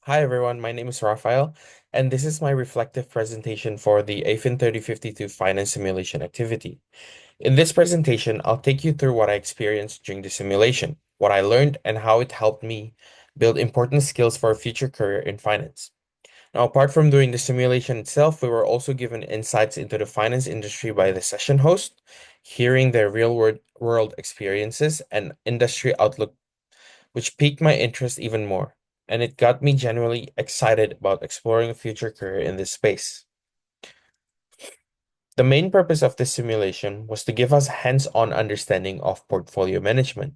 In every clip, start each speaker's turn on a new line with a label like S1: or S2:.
S1: Hi everyone, my name is Raphael, and this is my reflective presentation for the afin3052 finance simulation activity. In this presentation, I'll take you through what I experienced during the simulation, what I learned, and how it helped me build important skills for a future career in finance. Now, apart from doing the simulation itself, we were also given insights into the finance industry by the session host, hearing their real world experiences and industry outlook, which piqued my interest even more, and it got me genuinely excited about exploring a future career in this space. The main purpose of this simulation was to give us hands-on understanding of portfolio management.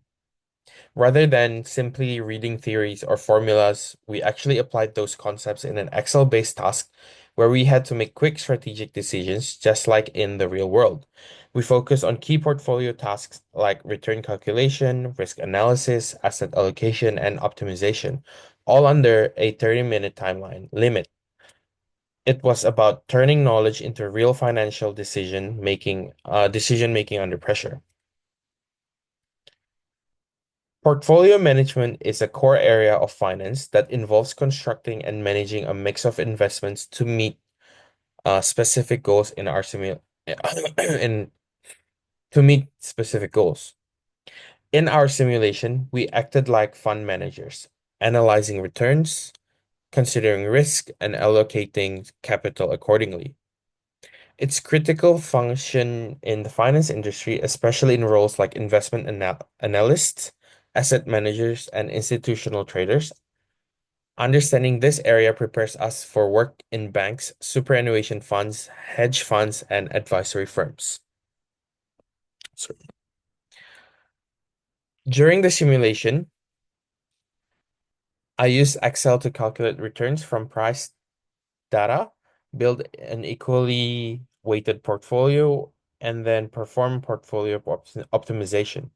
S1: Rather than simply reading theories or formulas, we actually applied those concepts in an Excel-based task where we had to make quick strategic decisions, just like in the real world. We focused on key portfolio tasks like return calculation, risk analysis, asset allocation, and optimization, all under a 30-minute timeline limit. It was about turning knowledge into real financial decision making under pressure. Portfolio management is a core area of finance that involves constructing and managing a mix of investments to meet specific goals in our simu in to meet specific goals. In our simulation, we acted like fund managers, analyzing returns, considering risk, and allocating capital accordingly. Its critical function in the finance industry, especially in roles like analysts, asset managers, and institutional traders. Understanding this area prepares us for work in banks, superannuation funds, hedge funds, and advisory firms. So, during the simulation, I used Excel to calculate returns from price data, build an equally weighted portfolio, and then perform portfolio optimization.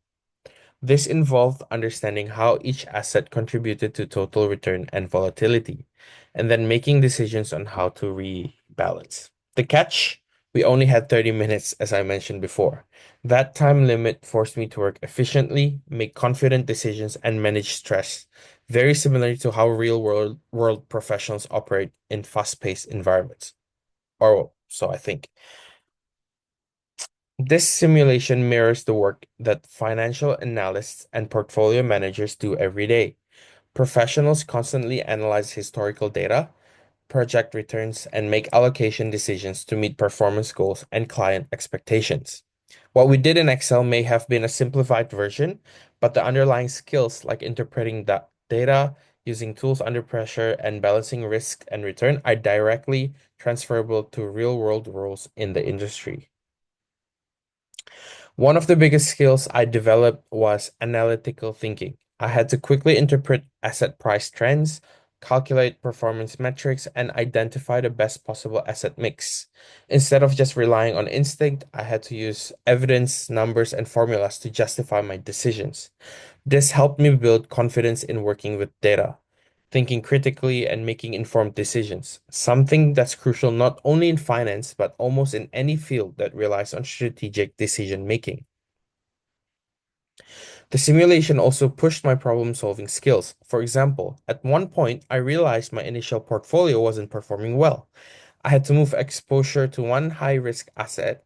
S1: This involved understanding how each asset contributed to total return and volatility, and then making decisions on how to rebalance. The catch, we only had 30 minutes, as I mentioned before. That time limit forced me to work efficiently, make confident decisions, and manage stress, very similar to how real world professionals operate in fast-paced environments. Or so I think. This simulation mirrors the work that financial analysts and portfolio managers do every day. Professionals constantly analyze historical data, project returns, and make allocation decisions to meet performance goals and client expectations. What we did in Excel may have been a simplified version, but the underlying skills like interpreting that data, using tools under pressure, and balancing risk and return are directly transferable to real-world roles in the industry. One of the biggest skills I developed was analytical thinking. I had to quickly interpret asset price trends, calculate performance metrics, and identify the best possible asset mix. Instead of just relying on instinct, I had to use evidence, numbers, and formulas to justify my decisions. This helped me build confidence in working with data, thinking critically, and making informed decisions, something that's crucial not only in finance, but almost in any field that relies on strategic decision making. The simulation also pushed my problem-solving skills. For example, at one point, I realized my initial portfolio wasn't performing well. I had to move exposure to one high-risk asset.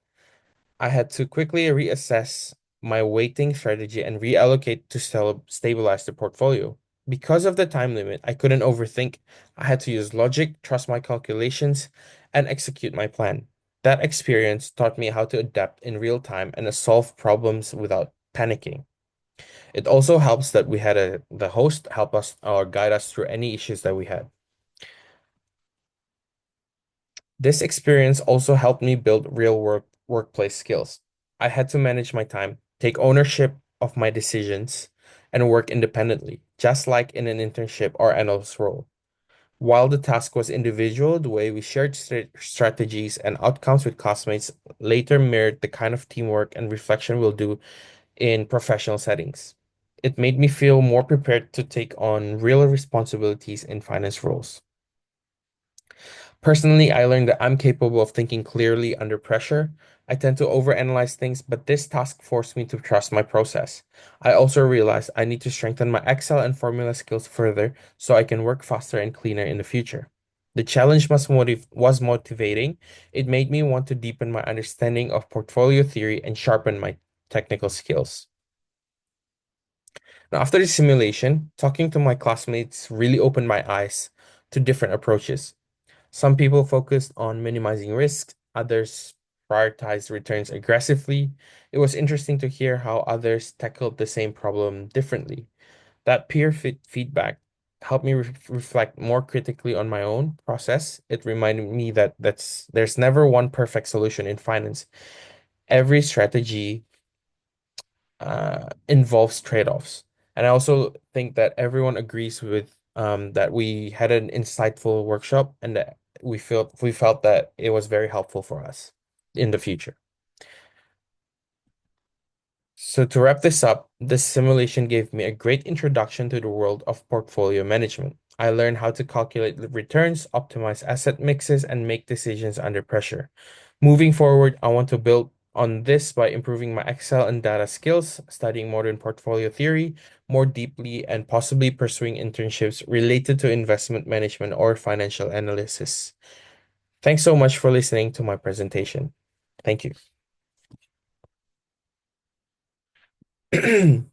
S1: I had to quickly reassess my weighting strategy and reallocate to stabilize the portfolio. Because of the time limit, I couldn't overthink. I had to use logic, trust my calculations, and execute my plan. That experience taught me how to adapt in real time and to solve problems without panicking. It also helps that we had the host help us or guide us through any issues that we had. This experience also helped me build real workplace skills. I had to manage my time, take ownership of my decisions, and work independently, just like in an internship or analyst role. While the task was individual, the way we shared strategies and outcomes with classmates later mirrored the kind of teamwork and reflection we'll do in professional settings. It made me feel more prepared to take on real responsibilities in finance roles. Personally, I learned that I'm capable of thinking clearly under pressure. I tend to overanalyze things, but this task forced me to trust my process. I also realized I need to strengthen my Excel and formula skills further so I can work faster and cleaner in the future. The challenge was motivating. It made me want to deepen my understanding of portfolio theory and sharpen my technical skills. Now, after the simulation, talking to my classmates really opened my eyes to different approaches. Some people focused on minimizing risks, others prioritized returns aggressively. It was interesting to hear how others tackled the same problem differently. That feedback helped me reflect more critically on my own process. It reminded me that there's never one perfect solution in finance. Every strategy involves trade-offs. And I also think that everyone agrees with that we had an insightful workshop and that we felt that it was very helpful for us in the future. So to wrap this up, this simulation gave me a great introduction to the world of portfolio management. I learned how to calculate the returns, optimize asset mixes, and make decisions under pressure. Moving forward, I want to build on this by improving my Excel and data skills, studying modern portfolio theory more deeply, and possibly pursuing internships related to investment management or financial analysis. Thanks so much for listening to my presentation. Thank you.